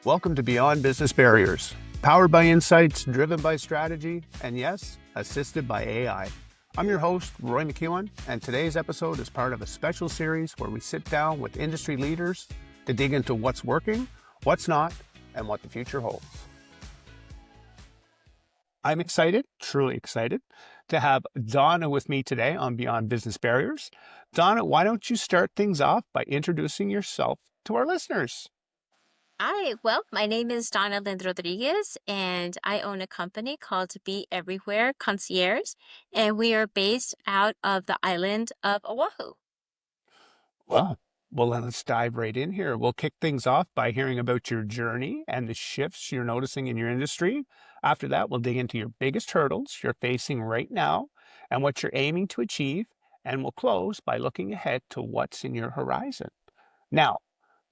Welcome to Beyond Business Barriers, powered by insights, driven by strategy, and yes, assisted by AI. I'm your host, Roy MacEwen, and today's episode is part of a special series where we sit down with industry leaders to dig into what's working, what's not, and what the future holds. I'm excited, truly excited, to have Donna with me today on Beyond Business Barriers. Donna, why don't you start things off by introducing yourself to our listeners? Hi, well, my name is Donna Lynn Rodriguez, and I own a company called B Everywhere Concierge, and we are based out of the island of Oahu. Well, then let's dive right in here. We'll kick things off by hearing about your journey and the shifts you're noticing in your industry. After that, we'll dig into your biggest hurdles you're facing right now and what you're aiming to achieve. And we'll close by looking ahead to what's in your horizon. Now,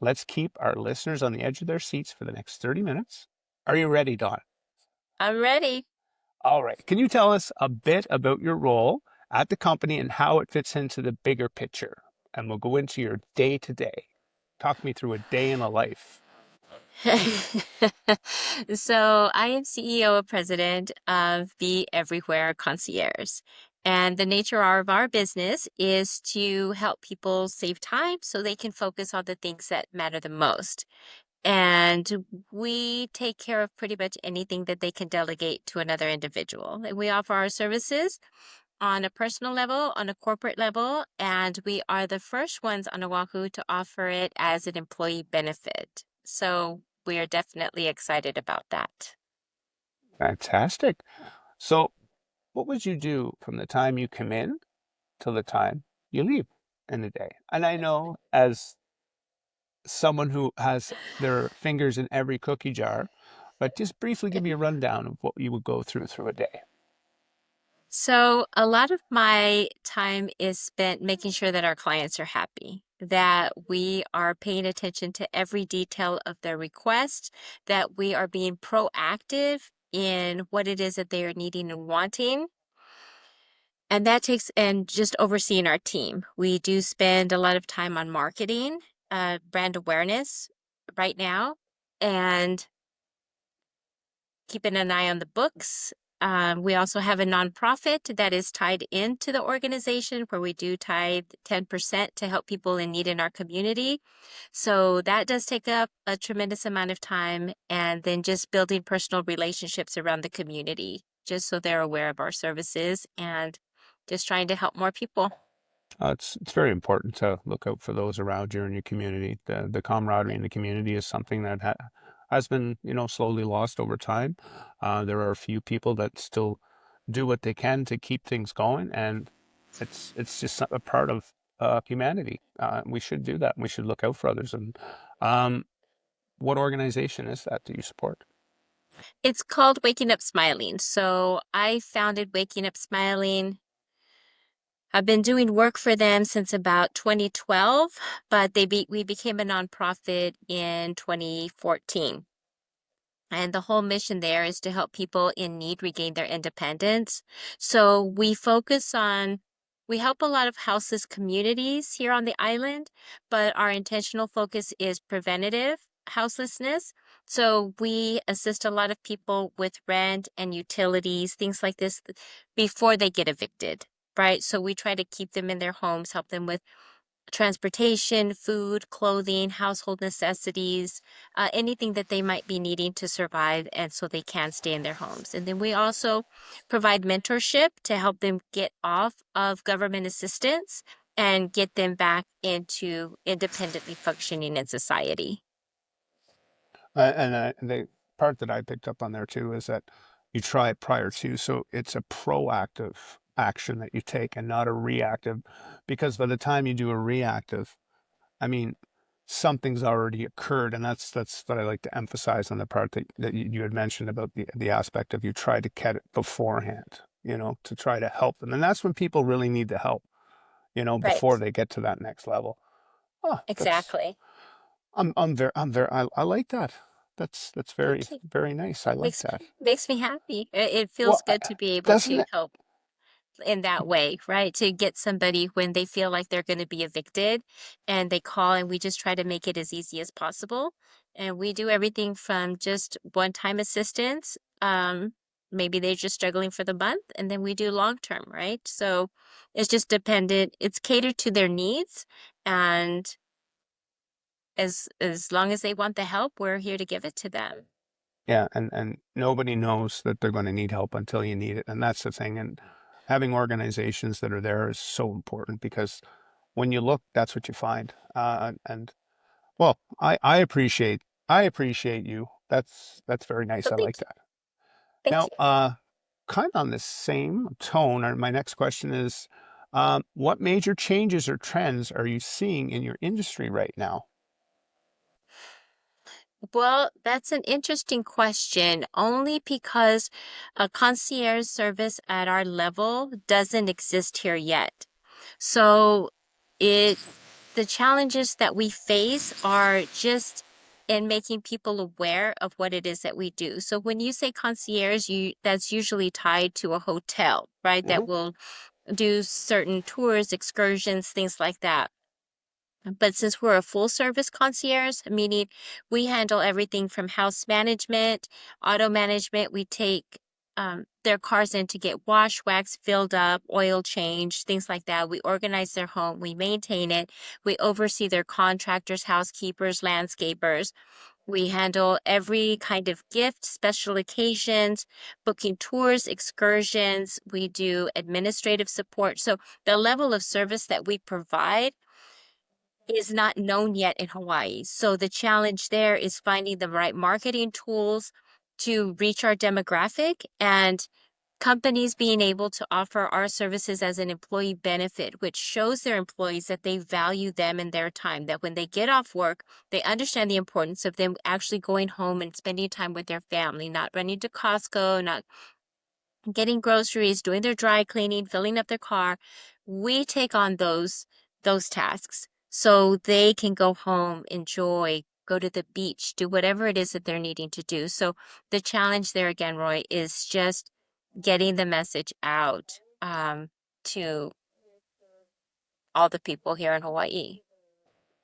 let's keep our listeners on the edge of their seats for the next 30 minutes. Are you ready, Don? I'm ready. All right. Can you tell us a bit about your role at the company and how it fits into the bigger picture? And we'll go into your day to day. Talk me through a day in a life. So I am CEO and president of Be Everywhere Concierge. And the nature of our business is to help people save time so they can focus on the things that matter the most. And we take care of pretty much anything that they can delegate to another individual. And we offer our services on a personal level, on a corporate level, and we are the first ones on Oahu to offer it as an employee benefit. So we are definitely excited about that. Fantastic. So, what would you do from the time you come in till the time you leave in the day? And I know as someone who has their fingers in every cookie jar, but just briefly give me a rundown of what you would go through a day. So a lot of my time is spent making sure that our clients are happy, that we are paying attention to every detail of their request, that we are being proactive in what it is that they are needing and wanting. And and just overseeing our team. We do spend a lot of time on marketing, brand awareness right now, and keeping an eye on the books. We also have a nonprofit that is tied into the organization where we do tithe 10% to help people in need in our community. So that does take up a tremendous amount of time. And then just building personal relationships around the community, just so they're aware of our services and just trying to help more people. It's very important to look out for those around you in your community. The camaraderie in the community is something that has been, slowly lost over time. There are a few people that still do what they can to keep things going, and it's just a part of humanity. We should do that. We should look out for others. And what organization is that do you support? It's called Waking Up Smiling. So I founded Waking Up Smiling. I've been doing work for them since about 2012, but we became a nonprofit in 2014. And the whole mission there is to help people in need regain their independence. So we help a lot of houseless communities here on the island, but our intentional focus is preventative houselessness. So we assist a lot of people with rent and utilities, things like this, before they get evicted, right? So we try to keep them in their homes, help them with transportation, food, clothing, household necessities, anything that they might be needing to survive, and so they can stay in their homes. And then we also provide mentorship to help them get off of government assistance and get them back into independently functioning in society. And the part that I picked up on there too is that you try it prior to, so it's a proactive action that you take and not a reactive, because by the time you do a reactive, I mean, something's already occurred, and that's what I like to emphasize on the part that you had mentioned about the aspect of you try to get it beforehand, to try to help them, and that's when people really need the help, Right. before they get to that next level. Oh, that's Exactly. I like that. That's very, Thank you. very nice. I like Makes that. makes me happy. It feels Well, good to be able doesn't to it? help in that way, right? To get somebody when they feel like they're going to be evicted and they call, and we just try to make it as easy as possible. And we do everything from just one-time assistance. Maybe they're just struggling for the month, and then we do long term, right? So it's just dependent. It's catered to their needs, and as long as they want the help, we're here to give it to them. Yeah, and nobody knows that they're going to need help until you need it, and that's the thing. And having organizations that are there is so important because when you look, that's what you find. And well, I appreciate you. That's very nice. So I thank like you. that. Thank Now, you. kind of on the same tone, my next question is, what major changes or trends are you seeing in your industry right now? Well, that's an interesting question, only because a concierge service at our level doesn't exist here yet. So it the challenges that we face are just in making people aware of what it is that we do. So when you say concierge, that's usually tied to a hotel, right? That Mhm. will do certain tours, excursions, things like that. But since we're a full service concierge, meaning we handle everything from house management, auto management, we take their cars in to get wash, wax, filled up, oil change, things like that. We organize their home, we maintain it, we oversee their contractors, housekeepers, landscapers. We handle every kind of gift, special occasions, booking tours, excursions. We do administrative support. So the level of service that we provide is not known yet in Hawaii. So the challenge there is finding the right marketing tools to reach our demographic, and companies being able to offer our services as an employee benefit, which shows their employees that they value them and their time, that when they get off work, they understand the importance of them actually going home and spending time with their family, not running to Costco, not getting groceries, doing their dry cleaning, filling up their car. We take on those tasks so they can go home, enjoy, go to the beach, do whatever it is that they're needing to do. So the challenge there again, Roy, is just getting the message out to all the people here in Hawaii.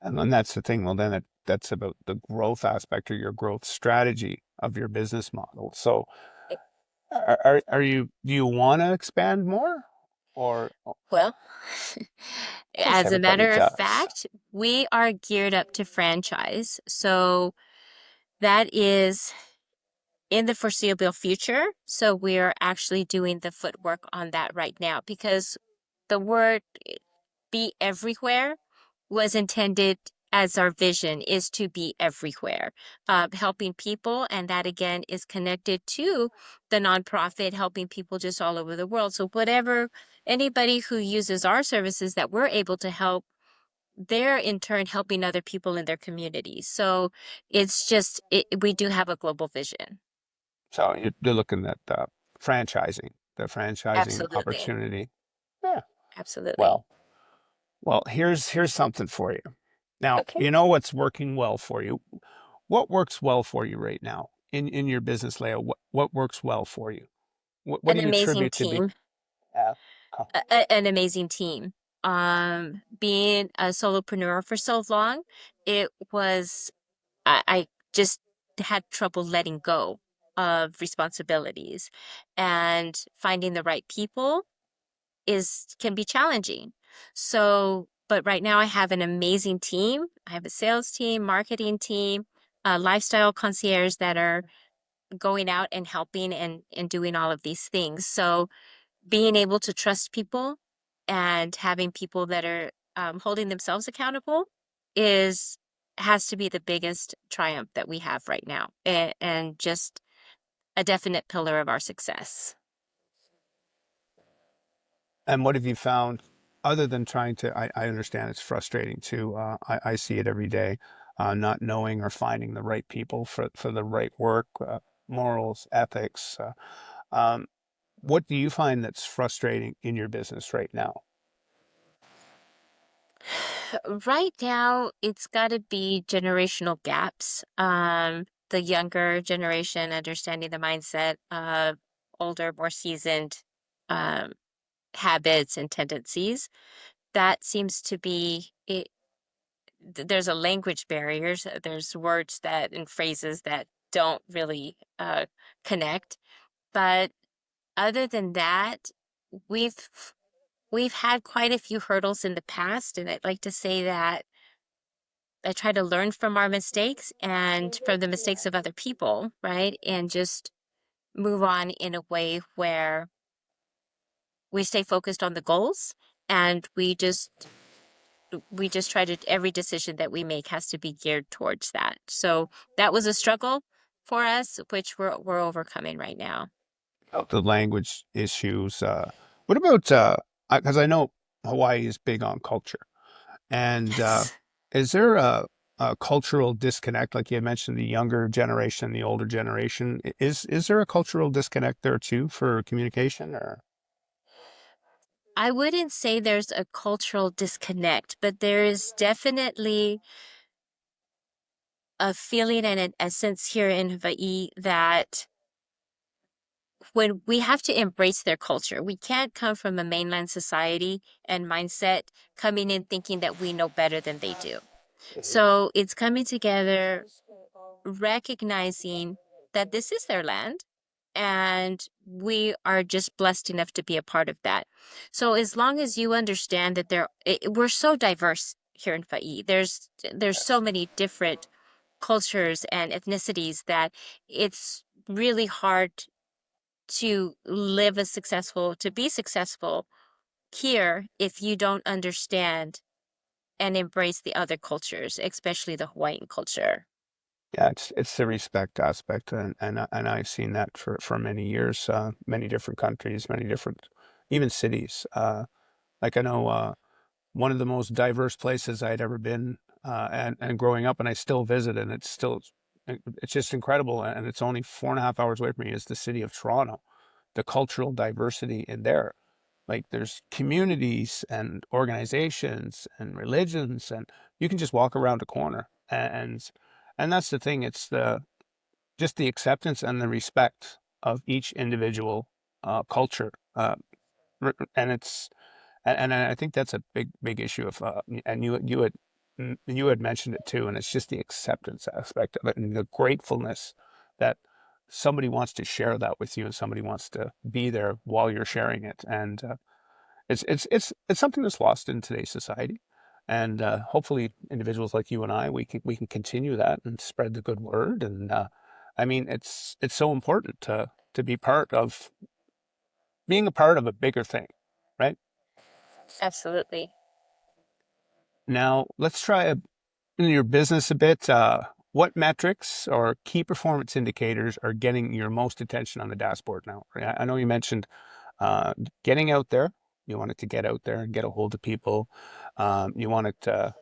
And then that's the thing. Well, then that's about the growth aspect or your growth strategy of your business model. So, are you do you want to expand more, or of Well, course as a everybody matter of does. fact, we are geared up to franchise. So that is in the foreseeable future. So we're actually doing the footwork on that right now because the word be everywhere was intended as our vision is to be everywhere, helping people. And that again is connected to the nonprofit, helping people just all over the world. So whatever anybody who uses our services that we're able to help, they're in turn helping other people in their communities. So it's just, we do have a global vision. So you're looking at the franchising Absolutely. opportunity. Yeah. Absolutely. Well, here's something for you. Now, Okay. you know what's working well for you. What works well for you right now in your business layout? What works well for you? What An do you amazing attribute to be? team. Yeah. co- An amazing team. Being a solopreneur for so long, it was, I just had trouble letting go of responsibilities, and finding the right people can be challenging. So, but right now I have an amazing team. I have a sales team, marketing team, lifestyle concierge that are going out and helping and doing all of these things. So being able to trust people and having people that are holding themselves accountable is has to be the biggest triumph that we have right now, and just a definite pillar of our success. And what have you found other than trying to, I understand it's frustrating too. I see it every day, not knowing or finding the right people for the right work, morals, ethics. Um, what do you find that's frustrating in your business right now? Right now, it's got to be generational gaps. The younger generation understanding the mindset of older, more seasoned um, habits and tendencies. That seems to be it. There's a language barrier. So there's words that and phrases that don't really connect. But other than that, we've we've had quite a few hurdles in the past, and I'd like to say that I try to learn from our mistakes and from the mistakes of other people, right? And just move on in a way where we stay focused on the goals and we just try to every decision that we make has to be geared towards that. So that was a struggle for us, which we're overcoming right now. About the language issues, what about, because I know Hawaii is big on culture. And Yes. is there a cultural disconnect, like you had mentioned, the younger generation, the older generation? Is there a cultural disconnect there too for communication, or? I wouldn't say there's a cultural disconnect, but there is definitely a feeling and a sense here in Hawaii that when we have to embrace their culture, we can't come from a mainland society and mindset coming in thinking that we know better than they do. So it's coming together, recognizing that this is their land and we are just blessed enough to be a part of that. So as long as you understand that we're so diverse here in Hawaii. There's so Yes. many different cultures and ethnicities that it's really hard to be successful here if you don't understand and embrace the other cultures, especially the Hawaiian culture. Yeah, it's the respect aspect, and I've seen that for many years, many different countries, many different even cities. Like I know one of the most diverse places I'd ever been, and growing up, and I still visit, and it's just incredible, and it's only 4.5 hours away from me. Is the city of Toronto, the cultural diversity in there. Like there's communities and organizations and religions, and you can just walk around a corner, and that's the thing. It's the just the acceptance and the respect of each individual culture, and it's and I think that's a big issue of and you had mentioned it too, and it's just the acceptance aspect of it and the gratefulness that somebody wants to share that with you and somebody wants to be there while you're sharing it, and it's something that's lost in today's society, and hopefully individuals like you and I we can continue that and spread the good word, and I mean it's so important to be part of being a part of a bigger thing, right? Absolutely. Now, let's try in your business a bit. What metrics or key performance indicators are getting your most attention on the dashboard now? I know you mentioned uh, getting out there. You want it to get out there and get a hold of people. You want it to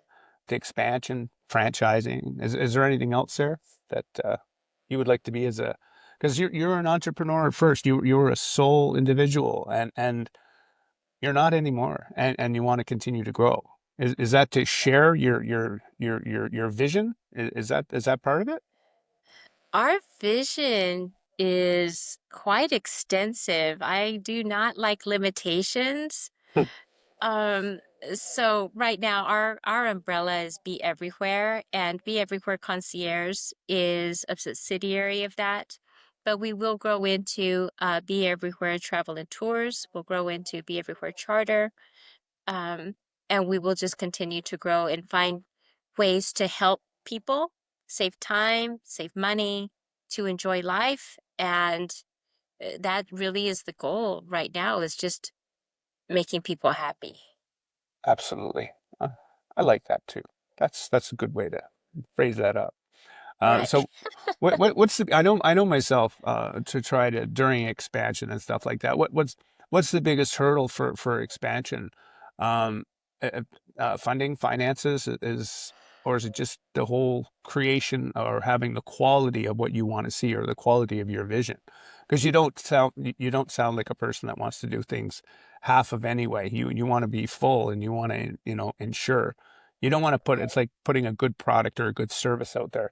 expansion, franchising. Is there anything else there that you would like to be as a? Because you're an entrepreneur at first. You were a sole individual, and you're not anymore, and you want to continue to grow. Is that to share your vision? Is that part of it? Our vision is quite extensive. I do not like limitations. Um, so right now our umbrella is Be Everywhere, and Be Everywhere Concierge is a subsidiary of that. But we will grow into Be Everywhere Travel and Tours. We'll grow into Be Everywhere Charter. Um, and we will just continue to grow and find ways to help people save time, save money, to enjoy life. And that really is the goal right now is just making people happy. Absolutely. Uh, I like that too. That's a good way to phrase that up. Right. So what's the I know myself to try to during expansion and stuff like that. What's the biggest hurdle for expansion? Um, Funding, finances is or is it just the whole creation or having the quality of what you want to see or the quality of your vision? Because you don't sound like a person that wants to do things half of anyway. You want to be full and you want to ensure. You don't want to put it's like putting a good product or a good service out there.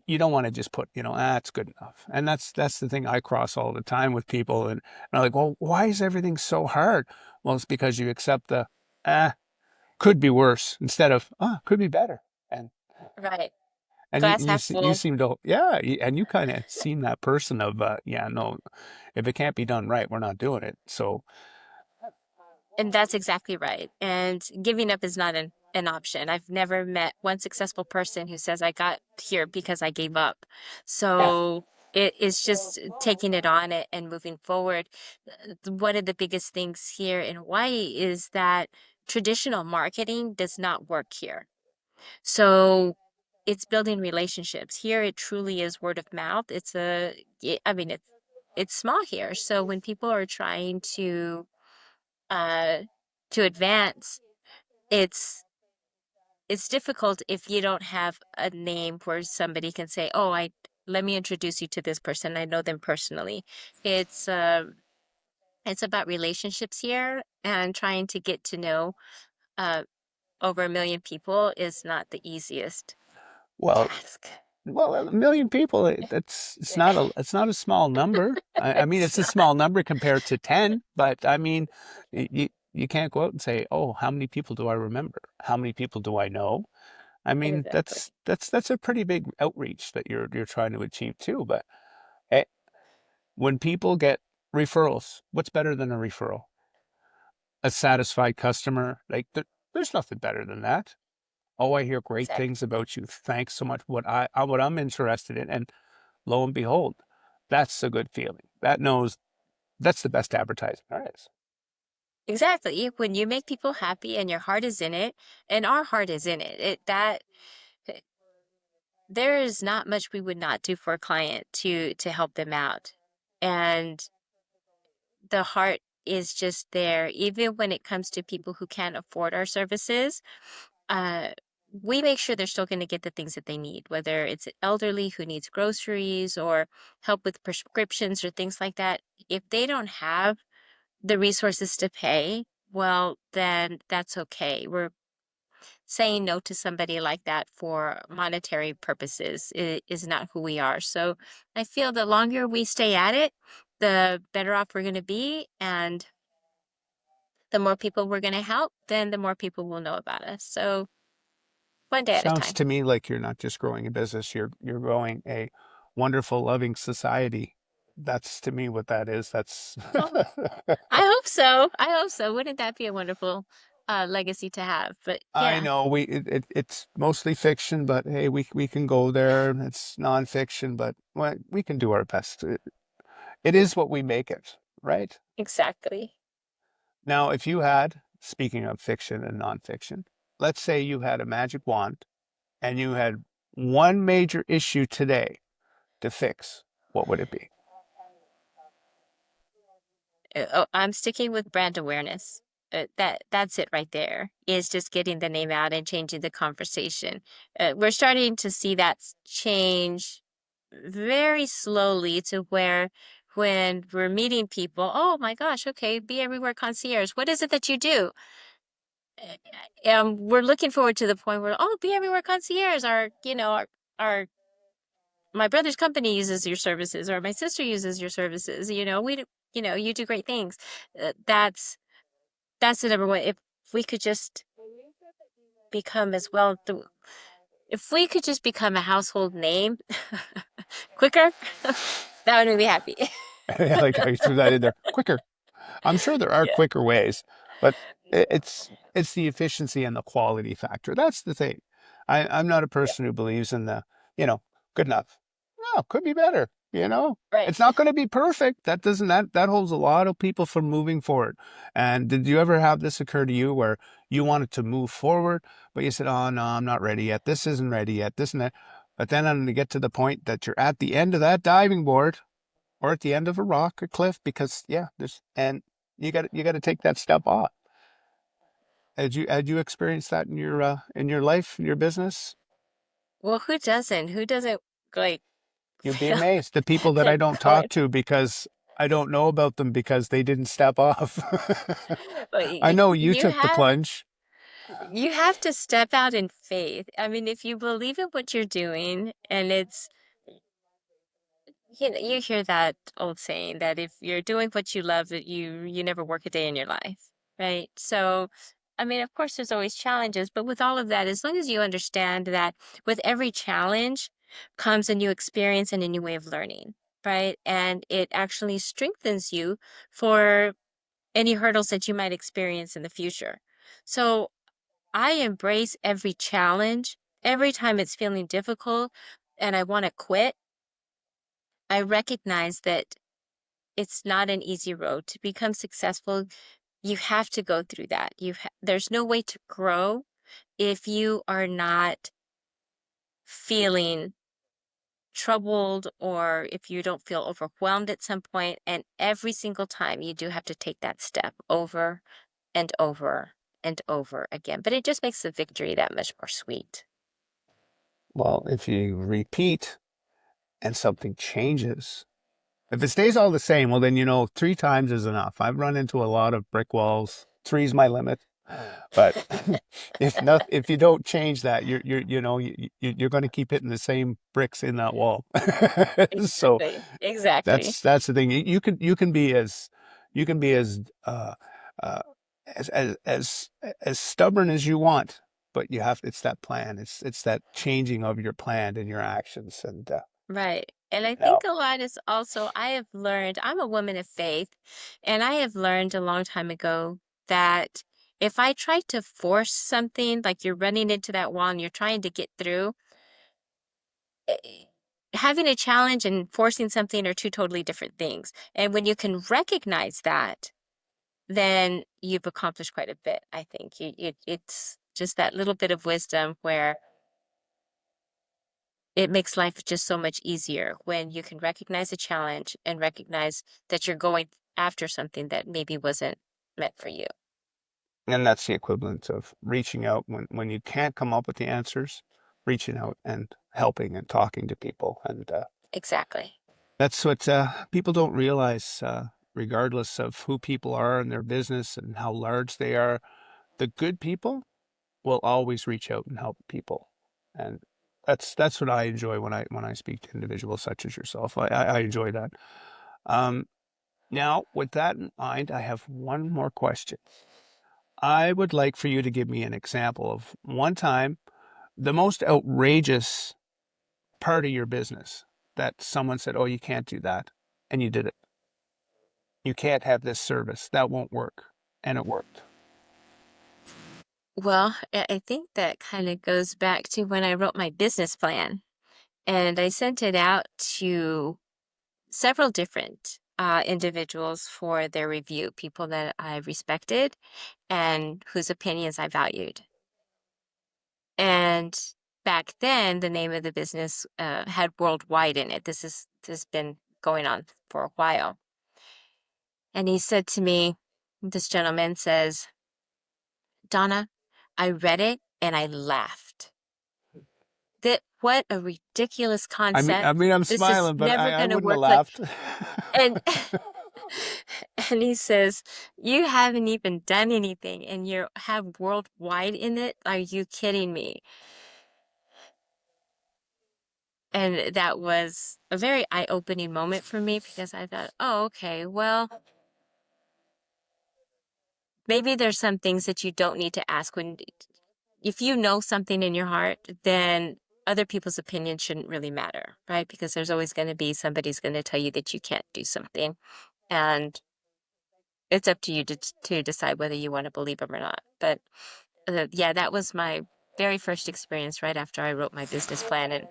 you don't want to just put, it's good enough. And that's the thing I cross all the time with people. And I'm like, well, why is everything so hard? Well, it's because you accept the could be worse instead of could be better. And Right. and Glass half you full. seem to and you kind of seem that person of yeah, no, if it can't be done right, we're not doing it. So And that's exactly right. And giving up is not an option. I've never met one successful person who says I got here because I gave up. yeah. So it is just taking it on it and moving forward. One of the biggest things here in Hawaii is that traditional marketing does not work here. So it's building relationships. Here it truly is word of mouth. I mean, it's small here. So when people are trying uh to advance, it's it's difficult if you don't have a name where somebody can say, "Oh, I let me introduce you to this person. I know them personally." It's it's about relationships here, and trying to get to know uh over 1 million people is not the easiest Well, task. well, 1 million people, it's not a small number. I mean, It's it's a not small number compared to 10, but I mean, you can't go out and say, "Oh, how many people do I remember? How many people do I know?" I mean, exactly. that's a pretty big outreach that you're trying to achieve too. But eh, when people get referrals, what's better than a referral? A satisfied customer, like there's nothing better than that. Oh, I hear great Exactly. things about you. Thanks so much. What I'm interested in, and lo and behold, that's a good feeling. That's the best advertising there is. Exactly. When you make people happy and your heart is in it, and our heart is in it, eh, there is not much we would not do for a client to help them out. And the heart is just there, even when it comes to people who can't afford our services. Uh, we make sure they're still going to get the things that they need, whether it's an elderly who needs groceries or help with prescriptions or things like that. If they don't have the resources to pay, well, then that's okay. We're saying no to somebody like that for monetary purposes is not who we are. So I feel the longer we stay at it, the better off we're going to be. And the more people we're going to help, then the more people will know about us. So one day at a Sounds time. to me like you're not just growing a business, you're growing a wonderful, loving society. That's to me what that is. That's Oh, I hope so. I hope so. Wouldn't that be a wonderful legacy to have? But I yeah, know it's mostly fiction, but hey, we can go there. It's nonfiction, but well, we can do our best. It is what we make it, right? exactly. Now, if you had, speaking of fiction and nonfiction, let's say you had a magic wand and you had one major issue today to fix, what would it be? Oh, I'm sticking with brand awareness. That's it right there. Is just getting the name out and changing the conversation. We're starting to see that change very slowly to where when we're meeting people, oh my gosh, okay, Be Everywhere Concierge. What is it that you do? We're looking forward to the point where, oh, Be Everywhere Concierge, our my brother's company uses your services, or my sister uses your services. You do great things. That's the number one. If we could just become as well, if we could just become a household name quicker, that would make me happy. Like I threw that in there quicker. I'm sure there are Yeah, quicker ways, but it's the efficiency and the quality factor. That's the thing. I'm not a yeah, person who believes in you know, good enough. No, could be better. right. It's not going to be perfect. That holds a lot of people from moving forward. And did you ever have this occur to you where you wanted to move forward, but you said, "Oh no, I'm not ready yet. This isn't ready yet. This and that." But then when you get to the point that you're at the end of that diving board or at the end of a rock or cliff because yeah, there's and you got to take that step off. Had you experienced that in your life, in your business? Well, who doesn't like You'd be feel amazed. The people that I the don't talk point? to because I don't know about them because they didn't step off. Well, I know you you took the have plunge. You have to step out in faith. I mean, if you believe in what you're doing and it's you hear that old saying that if you're doing what you love, that you never work a day in your life, right? So, I mean, of course, there's always challenges, but with all of that, as long as you understand that with every challenge comes a new experience and a new way of learning, right? And it actually strengthens you for any hurdles that you might experience in the future. So I embrace every challenge. Every time it's feeling difficult and I want to quit, I recognize that it's not an easy road. To become successful, you have to go through that. There's no way to grow if you are not feeling troubled or if you don't feel overwhelmed at some point. And every single time you do have to take that step over and over and over again. But it just makes the victory that much more sweet. Well, if you repeat and something changes, if it stays all the same, well, then, three times is enough. I've run into a lot of brick walls. Three's my limit. But if you don't change that, you're going to keep hitting the same bricks in that wall. So Exactly. Exactly. that's the thing. You can be as you can be uh, as stubborn as you want, but it's that plan. It's that changing of your plan and your actions, and Right. And I now think a lot is also, I have learned, I'm a woman of faith, and I have learned a long time ago that if I try to force something, like you're running into that wall and you're trying to get through, eh, having a challenge and forcing something are two totally different things. And when you can recognize that, then you've accomplished quite a bit, I think. It's just that little bit of wisdom where it makes life just so much easier when you can recognize a challenge and recognize that you're going after something that maybe wasn't meant for you. and that's the equivalent of reaching out when you can't come up with the answers, reaching out and helping and talking to people, and Exactly. that's what people don't realize. Regardless of who people are and their business and how large they are, the good people will always reach out and help people, and that's what I enjoy when I speak to individuals such as yourself. I enjoy that. Um, Now, with that in mind, I have one more question. I would like for you to give me an example of one time, the most outrageous part of your business that someone said, "Oh, you can't do that," and you did it. You can't have this service. That won't work. And it worked. Well, I think that kind of goes back to when I wrote my business plan and I sent it out to several different individuals for their review, people that I respected and whose opinions I valued. And back then, the name of the business had worldwide in it. This has been going on for a while. And he said to me, this gentleman says, Donna, I read it and I laughed. That what a ridiculous I mean, I concept. mean, I'm This is smiling, but never I going to wouldn't have work. Like, laughed. and and he says, you haven't even done anything and you have worldwide in it. Are you kidding me? And that was a very eye-opening moment for me because I thought, oh, okay, well, maybe there's some things that you don't need to ask when, if you know something in your heart, then other people's opinion shouldn't really matter, right? Because there's always going to be somebody's going to tell you that you can't do something. And it's up to you to decide whether you want to believe them or not. But yeah, that was my very first experience right after I wrote my business plan, and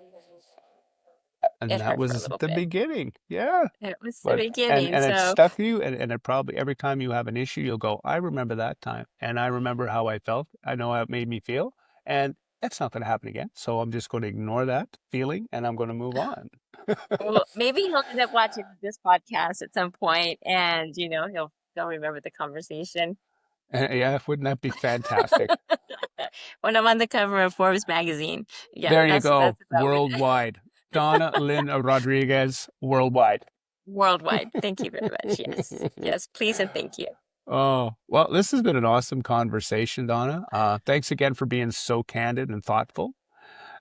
And it that hurt for a was little the bit. beginning. Yeah. It was the But beginning. and it So, stuck you, and it probably every time you have an issue, you'll go, I remember that time, and I remember how I felt. I know how it made me feel, and it's not going to happen again. So I'm just going to ignore that feeling, and I'm going to move on. well, maybe he'll end up watching this podcast at some point, and he'll remember the conversation Yeah, wouldn't that be fantastic? when I'm on the cover of Forbes magazine. Yeah, There you that's go, about when worldwide. Donna Lynn Rodriguez, worldwide. worldwide. Thank you very much. Yes, yes, please and thank you. Oh, well, this has been an awesome conversation, Donna. Thanks again for being so candid and thoughtful.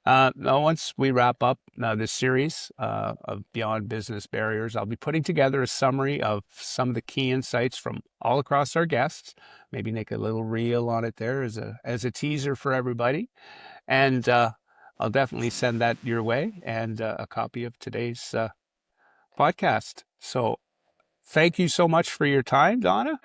Now, once we wrap up this series of Beyond Business Barriers, I'll be putting together a summary of some of the key insights from all across our guests. Maybe make a little reel on it there as a teaser for everybody. And I'll definitely send that your way and a copy of today's podcast. So thank you so much for your time, Donna.